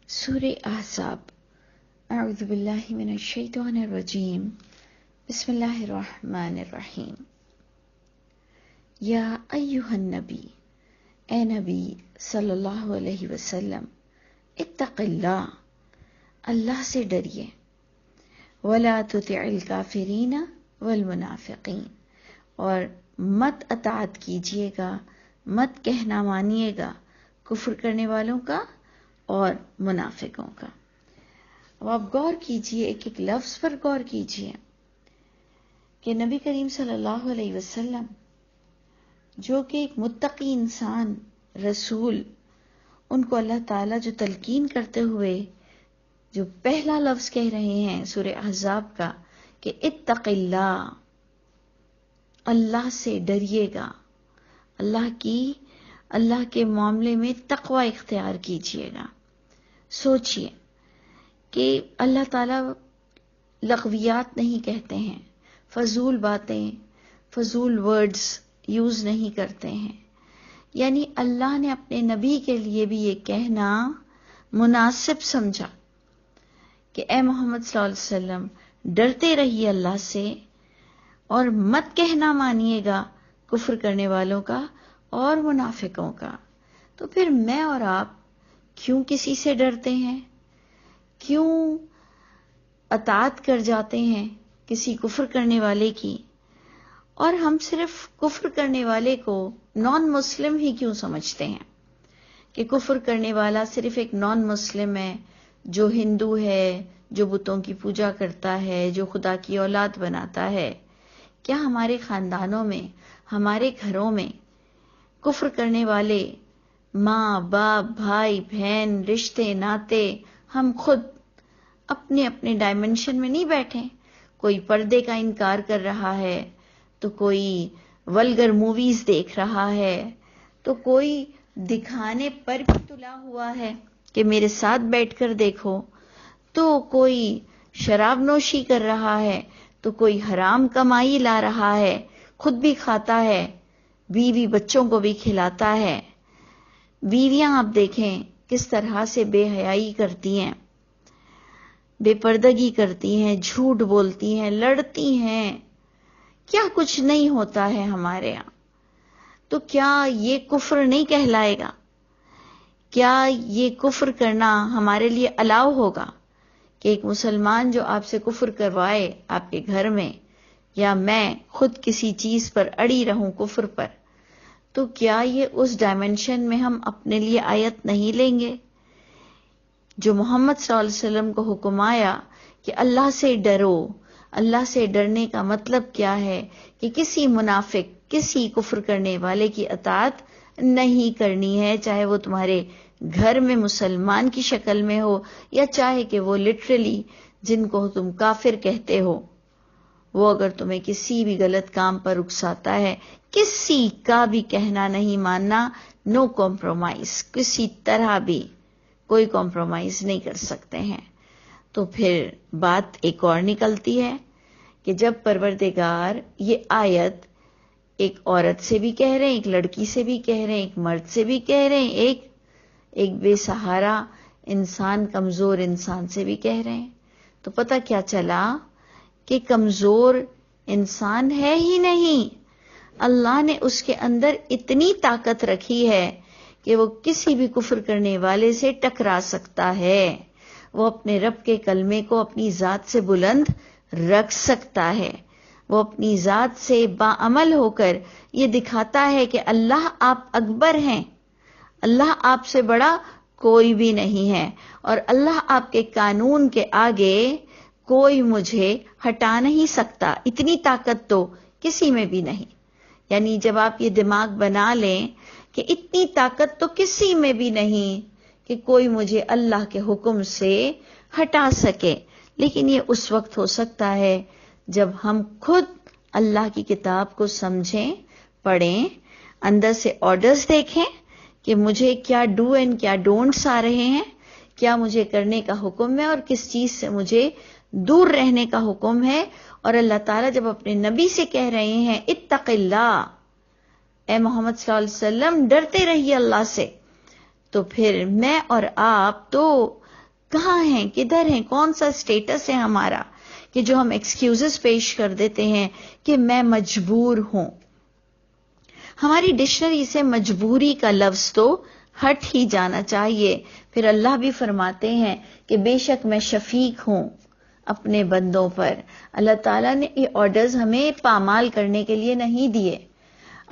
سورہ احزاب۔ اعوذ باللہ من الشیطان الرجیم، بسم اللہ الرحمن الرحیم۔ یا ایہا النبی، اے نبی صلی اللہ علیہ وسلم، اتق اللہ، اللہ سے ڈریے، ولا تطع الکافرین والمنافقین، اور مت اطاعت کیجیے گا، مت کہنا مانیے گا کفر کرنے والوں کا اور منافقوں کا۔ اب آپ غور کیجئے، ایک ایک لفظ پر غور کیجئے کہ نبی کریم صلی اللہ علیہ وسلم جو کہ ایک متقی انسان، رسول، ان کو اللہ تعالیٰ جو تلقین کرتے ہوئے جو پہلا لفظ کہہ رہے ہیں سورہ احزاب کا کہ اتق اللہ، اللہ سے ڈریے گا، اللہ کے معاملے میں تقوی اختیار کیجئے گا۔ سوچئے کہ اللہ تعالیٰ لغویات نہیں کہتے ہیں، فضول باتیں، فضول ورڈز یوز نہیں کرتے ہیں، یعنی اللہ نے اپنے نبی کے لیے بھی یہ کہنا مناسب سمجھا کہ اے محمد صلی اللہ علیہ وسلم ڈرتے رہیے اللہ سے اور مت کہنا مانیے گا کفر کرنے والوں کا اور منافقوں کا۔ تو پھر میں اور آپ کیوں کسی سے ڈرتے ہیں؟ کیوں اطاعت کر جاتے ہیں کسی کفر کرنے والے کی؟ اور ہم صرف کفر کرنے والے کو نان مسلم ہی کیوں سمجھتے ہیں کہ کفر کرنے والا صرف ایک نان مسلم ہے، جو ہندو ہے، جو بتوں کی پوجا کرتا ہے، جو خدا کی اولاد بناتا ہے؟ کیا ہمارے خاندانوں میں، ہمارے گھروں میں کفر کرنے والے ماں باپ، بھائی بہن، رشتے ناتے، ہم خود اپنے اپنے ڈائمنشن میں نہیں بیٹھے؟ کوئی پردے کا انکار کر رہا ہے، تو کوئی ولگر موویز دیکھ رہا ہے، تو کوئی دکھانے پر بھی تلا ہوا ہے کہ میرے ساتھ بیٹھ کر دیکھو، تو کوئی شراب نوشی کر رہا ہے، تو کوئی حرام کمائی لا رہا ہے، خود بھی کھاتا ہے، بیوی بچوں کو بھی کھلاتا ہے۔ بیویاں آپ دیکھیں کس طرح سے بے حیائی کرتی ہیں، بے پردگی کرتی ہیں، جھوٹ بولتی ہیں، لڑتی ہیں، کیا کچھ نہیں ہوتا ہے ہمارے یہاں۔ تو کیا یہ کفر نہیں کہلائے گا؟ کیا یہ کفر کرنا ہمارے لیے الاؤ ہوگا کہ ایک مسلمان جو آپ سے کفر کروائے آپ کے گھر میں، یا میں خود کسی چیز پر اڑی رہوں کفر پر، تو کیا یہ اس ڈائمنشن میں ہم اپنے لیے آیت نہیں لیں گے؟ جو محمد صلی اللہ علیہ وسلم کو حکم آیا کہ اللہ سے ڈرو، اللہ سے ڈرنے کا مطلب کیا ہے کہ کسی منافق، کسی کفر کرنے والے کی اطاعت نہیں کرنی ہے، چاہے وہ تمہارے گھر میں مسلمان کی شکل میں ہو، یا چاہے کہ وہ لٹرلی جن کو تم کافر کہتے ہو، وہ اگر تمہیں کسی بھی غلط کام پر اکساتا ہے، کسی کا بھی کہنا نہیں ماننا، نو کمپرومائز، کسی طرح بھی کوئی کمپرومائز نہیں کر سکتے ہیں۔ تو پھر بات ایک اور نکلتی ہے کہ جب پروردگار یہ آیت ایک عورت سے بھی کہہ رہے ہیں، ایک لڑکی سے بھی کہہ رہے ہیں، ایک مرد سے بھی کہہ رہے ہیں، ایک بے سہارا انسان، کمزور انسان سے بھی کہہ رہے ہیں، تو پتہ کیا چلا کہ کمزور انسان ہے ہی نہیں، اللہ نے اس کے اندر اتنی طاقت رکھی ہے کہ وہ کسی بھی کفر کرنے والے سے ٹکرا سکتا ہے، وہ اپنے رب کے کلمے کو اپنی ذات سے بلند رکھ سکتا ہے، وہ اپنی ذات سے باعمل ہو کر یہ دکھاتا ہے کہ اللہ آپ اکبر ہیں، اللہ آپ سے بڑا کوئی بھی نہیں ہے، اور اللہ آپ کے قانون کے آگے کوئی مجھے ہٹا نہیں سکتا، اتنی طاقت تو کسی میں بھی نہیں۔ یعنی جب آپ یہ دماغ بنا لیں کہ اتنی طاقت تو کسی میں بھی نہیں کہ کوئی مجھے اللہ کے حکم سے ہٹا سکے، لیکن یہ اس وقت ہو سکتا ہے جب ہم خود اللہ کی کتاب کو سمجھیں، پڑھیں، اندر سے آرڈرز دیکھیں کہ مجھے کیا ڈو اینڈ کیا ڈونٹس آ رہے ہیں، کیا مجھے کرنے کا حکم ہے اور کس چیز سے مجھے دور رہنے کا حکم ہے۔ اور اللہ تعالیٰ جب اپنے نبی سے کہہ رہے ہیں اتق اللہ، اے محمد صلی اللہ علیہ وسلم ڈرتے رہیے اللہ سے، تو پھر میں اور آپ تو کہاں ہیں، کدھر ہیں، کون سا سٹیٹس ہے ہمارا کہ جو ہم ایکسکیوزز پیش کر دیتے ہیں کہ میں مجبور ہوں. ہماری ڈکشنری سے مجبوری کا لفظ تو ہٹ ہی جانا چاہیے. پھر اللہ بھی فرماتے ہیں کہ بے شک میں شفیق ہوں اپنے بندوں پر. اللہ تعالیٰ نے یہ آرڈرز ہمیں پامال کرنے کے لیے نہیں دیے.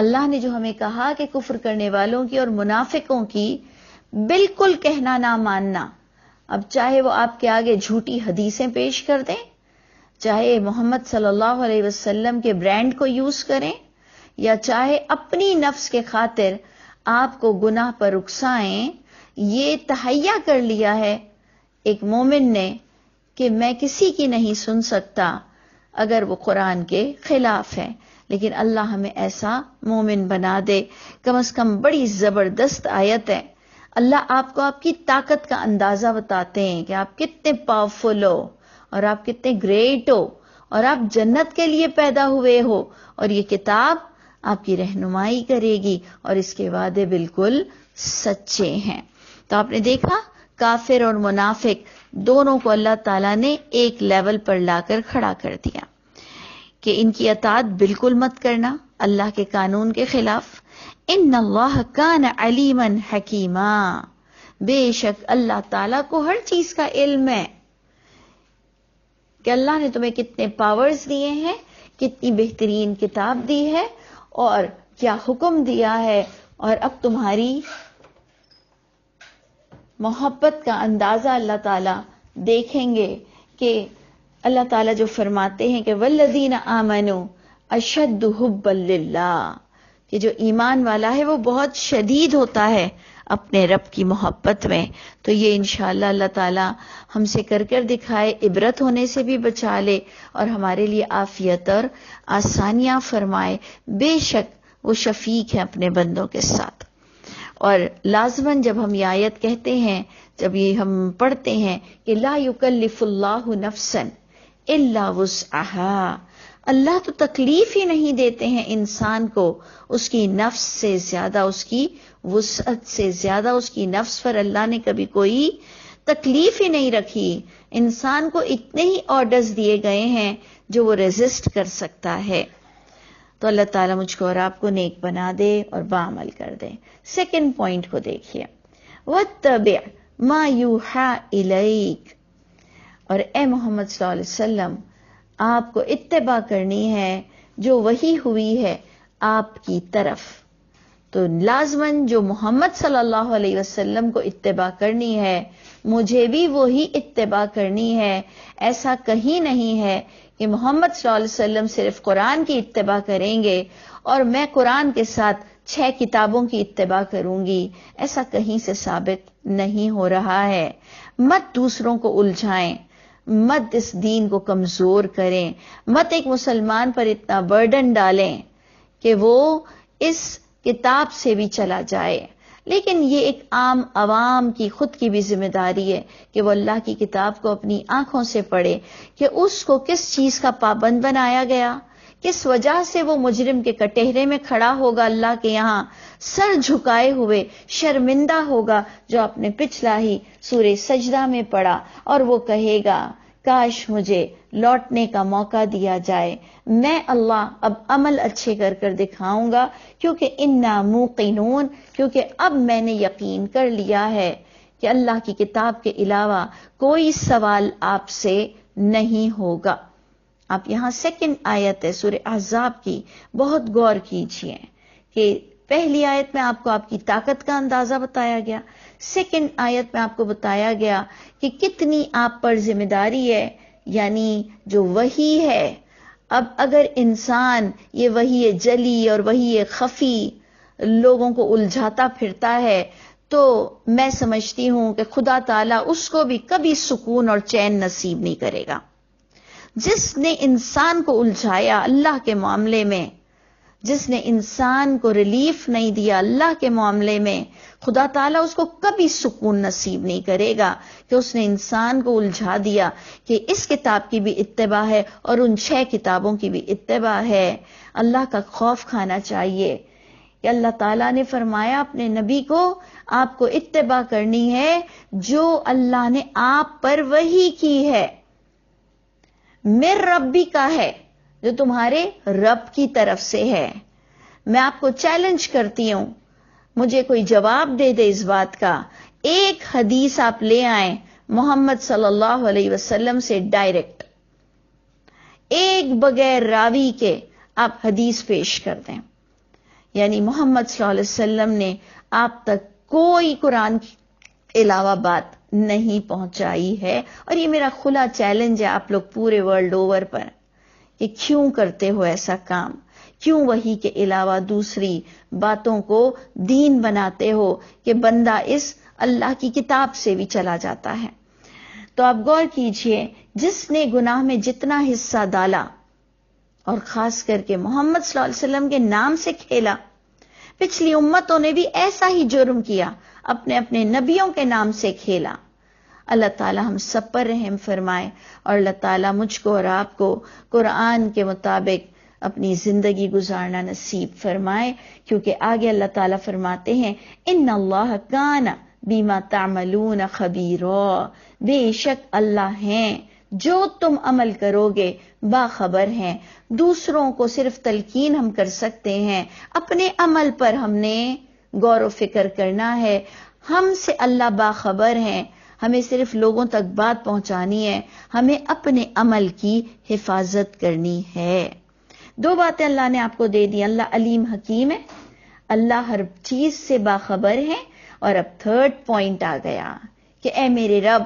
اللہ نے جو ہمیں کہا کہ کفر کرنے والوں کی اور منافقوں کی بالکل کہنا نہ ماننا، اب چاہے وہ آپ کے آگے جھوٹی حدیثیں پیش کر دیں، چاہے محمد صلی اللہ علیہ وسلم کے برانڈ کو یوز کریں، یا چاہے اپنی نفس کے خاطر آپ کو گناہ پر اکسائیں، یہ تہیا کر لیا ہے ایک مومن نے کہ میں کسی کی نہیں سن سکتا اگر وہ قرآن کے خلاف ہے. لیکن اللہ ہمیں ایسا مومن بنا دے. کم از کم بڑی زبردست آیت ہے. اللہ آپ کو آپ کی طاقت کا اندازہ بتاتے ہیں کہ آپ کتنے پاورفل ہو اور آپ کتنے گریٹ ہو اور آپ جنت کے لیے پیدا ہوئے ہو، اور یہ کتاب آپ کی رہنمائی کرے گی اور اس کے وعدے بالکل سچے ہیں. تو آپ نے دیکھا کافر اور منافق دونوں کو اللہ تعالیٰ نے ایک لیول پر لا کر کھڑا کر دیا کہ ان کی اطاعت بالکل مت کرنا اللہ کے قانون کے خلاف. ان اللہ کان علیما حکیما، بے شک اللہ تعالیٰ کو ہر چیز کا علم ہے کہ اللہ نے تمہیں کتنے پاورز دیے ہیں، کتنی بہترین کتاب دی ہے اور کیا حکم دیا ہے. اور اب تمہاری محبت کا اندازہ اللہ تعالیٰ دیکھیں گے کہ اللہ تعالیٰ جو فرماتے ہیں کہ والذین آمنوا اشد حبا للہ، کہ جو ایمان والا ہے وہ بہت شدید ہوتا ہے اپنے رب کی محبت میں. تو یہ انشاءاللہ اللہ تعالیٰ ہم سے کر کر دکھائے، عبرت ہونے سے بھی بچا لے اور ہمارے لیے عافیت اور آسانیاں فرمائے. بے شک وہ شفیق ہے اپنے بندوں کے ساتھ. اور لازماً جب ہم یہ آیت کہتے ہیں، جب یہ ہم پڑھتے ہیں کہ لا یکلف اللہ نفسا الا وسعہا، اللہ تو تکلیف ہی نہیں دیتے ہیں انسان کو اس کی نفس سے زیادہ، اس کی وسعت سے زیادہ. اس کی نفس پر اللہ نے کبھی کوئی تکلیف ہی نہیں رکھی. انسان کو اتنے ہی آرڈرز دیے گئے ہیں جو وہ ریزسٹ کر سکتا ہے. تو اللہ تعالیٰ مجھ کو اور آپ کو نیک بنا دے اور بعمل کر دے. سیکنڈ پوائنٹ کو دیکھیے، وَاتَّبِعْ مَا يُوحَىٰ إِلَيْكَ، اور اے محمد صلی اللہ علیہ وسلم آپ کو اتباع کرنی ہے جو وحی ہوئی ہے آپ کی طرف. تو لازماً جو محمد صلی اللہ علیہ وسلم کو اتباع کرنی ہے، مجھے بھی وہی اتباع کرنی ہے. ایسا کہیں نہیں ہے کہ محمد صلی اللہ علیہ وسلم صرف قرآن کی اتباع کریں گے اور میں قرآن کے ساتھ 6 کتابوں کی اتباع کروں گی. ایسا کہیں سے ثابت نہیں ہو رہا ہے. مت دوسروں کو الجھائیں، مت اس دین کو کمزور کریں، مت ایک مسلمان پر اتنا برڈن ڈالیں کہ وہ اس کتاب سے بھی چلا جائے. لیکن یہ ایک عام عوام کی خود کی بھی ذمہ داری ہے کہ وہ اللہ کی کتاب کو اپنی آنکھوں سے پڑھے کہ اس کو کس چیز کا پابند بنایا گیا، کس وجہ سے وہ مجرم کے کٹہرے میں کھڑا ہوگا اللہ کے یہاں سر جھکائے ہوئے شرمندہ ہوگا، جو آپ نے پچھلا ہی سورہ سجدہ میں پڑھا، اور وہ کہے گا کاش مجھے لوٹنے کا موقع دیا جائے، میں اللہ اب عمل اچھے کر کر دکھاؤں گا، کیونکہ انا موقنون، کیونکہ اب میں نے یقین کر لیا ہے کہ اللہ کی کتاب کے علاوہ کوئی سوال آپ سے نہیں ہوگا. آپ یہاں سیکنڈ آیت ہے سورہ احزاب کی، بہت غور کیجئے کہ پہلی آیت میں آپ کو آپ کی طاقت کا اندازہ بتایا گیا، سیکنڈ آیت میں آپ کو بتایا گیا کہ کتنی آپ پر ذمہ داری ہے، یعنی جو وحی ہے. اب اگر انسان یہ وحی جلی اور وحی خفی لوگوں کو الجھاتا پھرتا ہے تو میں سمجھتی ہوں کہ خدا تعالیٰ اس کو بھی کبھی سکون اور چین نصیب نہیں کرے گا. جس نے انسان کو الجھایا اللہ کے معاملے میں، جس نے انسان کو ریلیف نہیں دیا اللہ کے معاملے میں، خدا تعالیٰ اس کو کبھی سکون نصیب نہیں کرے گا کہ اس نے انسان کو الجھا دیا کہ اس کتاب کی بھی اتباع ہے اور ان 6 کتابوں کی بھی اتباع ہے. اللہ کا خوف کھانا چاہیے کہ اللہ تعالیٰ نے فرمایا اپنے نبی کو آپ کو اتباع کرنی ہے جو اللہ نے آپ پر وحی کی ہے، مر ربی کا ہے، جو تمہارے رب کی طرف سے ہے۔ میں آپ کو چیلنج کرتی ہوں، مجھے کوئی جواب دے دے اس بات کا، ایک حدیث آپ لے آئیں محمد صلی اللہ علیہ وسلم سے ڈائریکٹ، ایک بغیر راوی کے آپ حدیث پیش کر دیں، یعنی محمد صلی اللہ علیہ وسلم نے آپ تک کوئی قرآن کے علاوہ بات نہیں پہنچائی ہے۔ اور یہ میرا کھلا چیلنج ہے آپ لوگ پورے ورلڈ اوور پر کہ کیوں کرتے ہو ایسا کام، کیوں وحی کے علاوہ دوسری باتوں کو دین بناتے ہو کہ بندہ اس اللہ کی کتاب سے بھی چلا جاتا ہے۔ تو آپ غور کیجئے، جس نے گناہ میں جتنا حصہ ڈالا اور خاص کر کے محمد صلی اللہ علیہ وسلم کے نام سے کھیلا، پچھلی امتوں نے بھی ایسا ہی جرم کیا، اپنے اپنے نبیوں کے نام سے کھیلا۔ اللہ تعالی ہم سب پر رحم فرمائے اور اللہ تعالی مجھ کو اور آپ کو قرآن کے مطابق اپنی زندگی گزارنا نصیب فرمائے، کیونکہ آگے اللہ تعالیٰ فرماتے ہیں ان اللہ کان بما تعملون خبیرا، بے شک اللہ ہیں جو تم عمل کرو گے باخبر ہیں۔ دوسروں کو صرف تلقین ہم کر سکتے ہیں، اپنے عمل پر ہم نے غور و فکر کرنا ہے۔ ہم سے اللہ باخبر ہیں، ہمیں صرف لوگوں تک بات پہنچانی ہے، ہمیں اپنے عمل کی حفاظت کرنی ہے۔ دو باتیں اللہ نے آپ کو دے دی، اللہ علیم حکیم ہے، اللہ ہر چیز سے باخبر ہے، اور اب تھرڈ پوائنٹ آ گیا کہ اے میرے رب،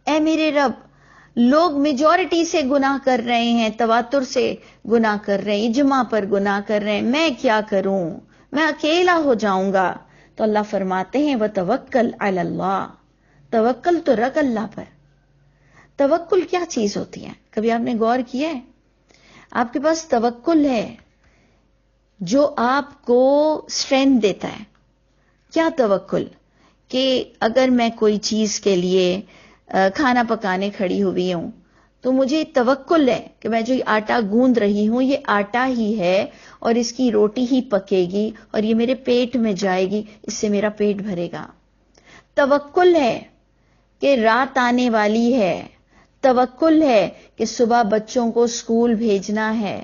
اے میرے رب، لوگ میجورٹی سے گناہ کر رہے ہیں، تواتر سے گناہ کر رہے ہیں، اجماع پر گناہ کر رہے ہیں، میں کیا کروں؟ میں اکیلا ہو جاؤں گا۔ تو اللہ فرماتے ہیں وَتَوَكَّلْ عَلَى اللَّهِ، توکل تو رکھ اللہ پر۔ توکل کیا چیز ہوتی ہے؟ کبھی آپ نے غور کیا ہے؟ آپ کے پاس توکل ہے جو آپ کو اسٹرینتھ دیتا ہے۔ کیا توکل؟ کہ اگر میں کوئی چیز کے لیے کھانا پکانے کھڑی ہوئی ہوں تو مجھے توکل ہے کہ میں جو آٹا گوندھ رہی ہوں یہ آٹا ہی ہے اور اس کی روٹی ہی پکے گی اور یہ میرے پیٹ میں جائے گی، اس سے میرا پیٹ بھرے گا۔ توکل ہے کہ رات آنے والی ہے، توکل ہے کہ صبح بچوں کو اسکول بھیجنا ہے۔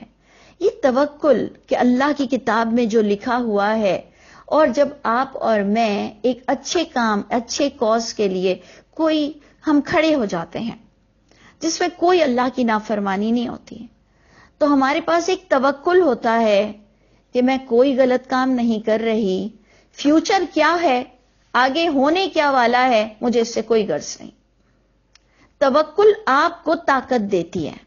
یہ توکل کہ اللہ کی کتاب میں جو لکھا ہوا ہے، اور جب آپ اور میں ایک اچھے کام، اچھے کاز کے لیے کوئی ہم کھڑے ہو جاتے ہیں جس میں کوئی اللہ کی نافرمانی نہیں ہوتی، تو ہمارے پاس ایک توکل ہوتا ہے کہ میں کوئی غلط کام نہیں کر رہی، فیوچر کیا ہے، آگے ہونے کیا والا ہے، مجھے اس سے کوئی غرض نہیں۔ توکل آپ کو طاقت دیتی ہے،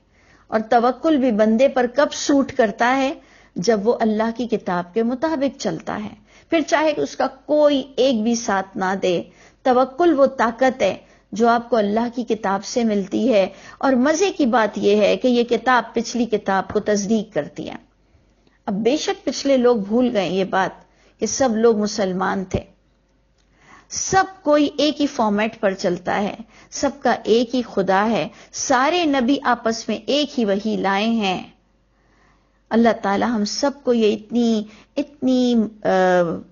اور توکل بھی بندے پر کب سوٹ کرتا ہے؟ جب وہ اللہ کی کتاب کے مطابق چلتا ہے، پھر چاہے اس کا کوئی ایک بھی ساتھ نہ دے۔ توکل وہ طاقت ہے جو آپ کو اللہ کی کتاب سے ملتی ہے، اور مزے کی بات یہ ہے کہ یہ کتاب پچھلی کتاب کو تصدیق کرتی ہے۔ اب بے شک پچھلے لوگ بھول گئے یہ بات کہ سب لوگ مسلمان تھے، سب کوئی ایک ہی فارمیٹ پر چلتا ہے، سب کا ایک ہی خدا ہے، سارے نبی آپس میں ایک ہی وحی لائے ہیں۔ اللہ تعالی ہم سب کو یہ اتنی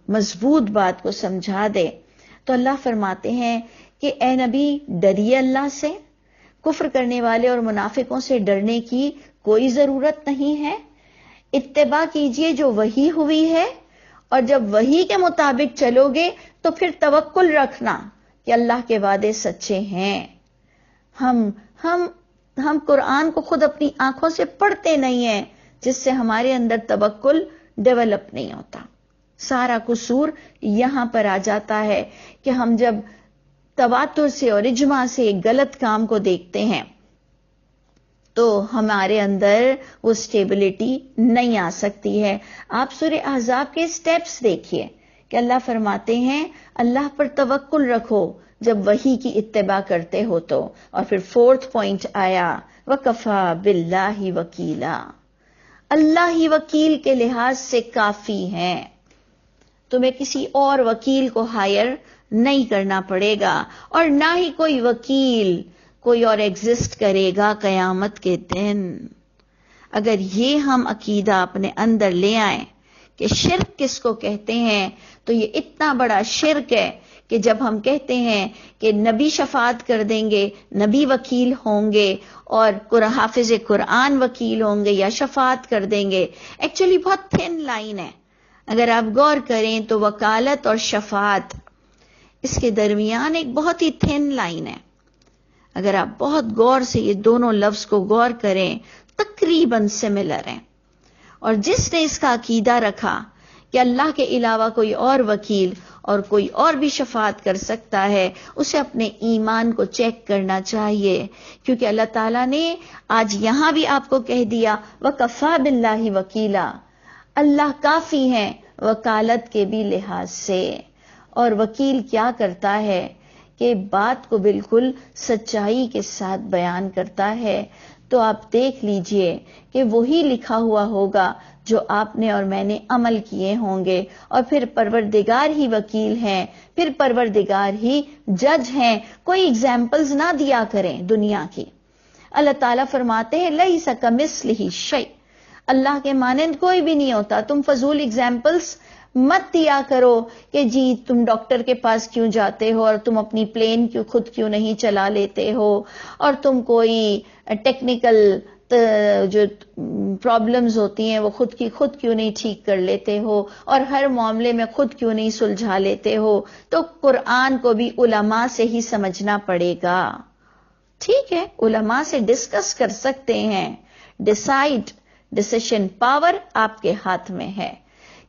مضبوط بات کو سمجھا دے۔ تو اللہ فرماتے ہیں کہ اے نبی ڈریے اللہ سے، کفر کرنے والے اور منافقوں سے ڈرنے کی کوئی ضرورت نہیں ہے، اتباع کیجئے جو وحی ہوئی ہے، اور جب وحی کے مطابق چلو گے تو پھر توکل رکھنا کہ اللہ کے وعدے سچے ہیں۔ ہم قرآن کو خود اپنی آنکھوں سے پڑھتے نہیں ہیں، جس سے ہمارے اندر توکل ڈیولپ نہیں ہوتا۔ سارا قصور یہاں پر آ جاتا ہے کہ ہم جب تواتر سے اور اجماع سے ایک غلط کام کو دیکھتے ہیں تو ہمارے اندر وہ سٹیبلٹی نہیں آ سکتی ہے۔ آپ سورہ احزاب کے سٹیپس دیکھیے کہ اللہ فرماتے ہیں اللہ پر توکل رکھو جب وحی کی اتباع کرتے ہو تو، اور پھر فورتھ پوائنٹ آیا وَكَفَى بِاللَّهِ وَكِيلًا، اللہ ہی وکیل کے لحاظ سے کافی ہیں، تمہیں کسی اور وکیل کو ہائر نہیں کرنا پڑے گا، اور نہ ہی کوئی وکیل کوئی اور ایگزسٹ کرے گا قیامت کے دن۔ اگر یہ ہم عقیدہ اپنے اندر لے آئیں کہ شرک کس کو کہتے ہیں، تو یہ اتنا بڑا شرک ہے کہ جب ہم کہتے ہیں کہ نبی شفاعت کر دیں گے، نبی وکیل ہوں گے اور حافظ قرآن وکیل ہوں گے یا شفاعت کر دیں گے، ایکچولی بہت تھن لائن ہے. اگر آپ غور کریں تو وکالت اور شفاعت اس کے درمیان ایک بہت ہی تھن لائن ہے. اگر آپ بہت غور سے یہ دونوں لفظ کو غور کریں تقریباً سملر ہیں. اور جس نے اس کا عقیدہ رکھا کہ اللہ کے علاوہ کوئی اور وکیل اور کوئی اور بھی شفاعت کر سکتا ہے، اسے اپنے ایمان کو چیک کرنا چاہیے، کیونکہ اللہ تعالیٰ نے آج یہاں بھی آپ کو کہہ دیا وَكَفَى بِاللَّهِ وَكِيلًا، اللہ کافی ہیں وکالت کے بھی لحاظ سے. اور وکیل کیا کرتا ہے کہ بات کو بالکل سچائی کے ساتھ بیان کرتا ہے. تو آپ دیکھ لیجئے کہ وہی لکھا ہوا ہوگا جو آپ نے اور میں نے عمل کیے ہوں گے، اور پھر پروردگار ہی وکیل ہیں، پھر پروردگار ہی جج ہیں. کوئی ایگزامپلز نہ دیا کریں دنیا کی. اللہ تعالیٰ فرماتے ہیں لَيْسَ كَمِثْلِهِ شَيْءٌ، اللہ کے مانند کوئی بھی نہیں ہوتا. تم فضول ایگزامپلز مت دیا کرو کہ جی تم ڈاکٹر کے پاس کیوں جاتے ہو اور تم اپنی پلین خود کیوں نہیں چلا لیتے ہو، اور تم کوئی ٹیکنیکل جو پرابلمز ہوتی ہیں وہ خود کیوں نہیں ٹھیک کر لیتے ہو، اور ہر معاملے میں خود کیوں نہیں سلجھا لیتے ہو. تو قرآن کو بھی علماء سے ہی سمجھنا پڑے گا. ٹھیک ہے، علماء سے ڈسکس کر سکتے ہیں. ڈیسیشن پاور آپ کے ہاتھ میں ہے،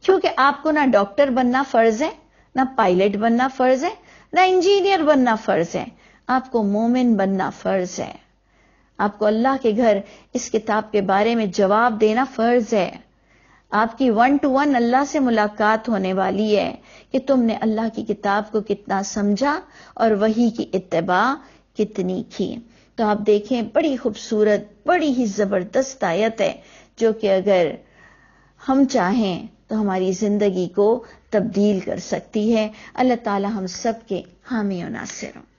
کیونکہ آپ کو نہ ڈاکٹر بننا فرض ہے، نہ پائلٹ بننا فرض ہے، نہ انجینئر بننا فرض ہے. آپ کو مومن بننا فرض ہے. آپ کو اللہ کے گھر اس کتاب کے بارے میں جواب دینا فرض ہے. آپ کی 1-to-1 اللہ سے ملاقات ہونے والی ہے کہ تم نے اللہ کی کتاب کو کتنا سمجھا اور وحی کی اتباع کتنی کی. تو آپ دیکھیں بڑی خوبصورت، بڑی ہی زبردست آیت ہے جو کہ اگر ہم چاہیں تو ہماری زندگی کو تبدیل کر سکتی ہے. اللہ تعالی ہم سب کے حامی و ناصر ہوں.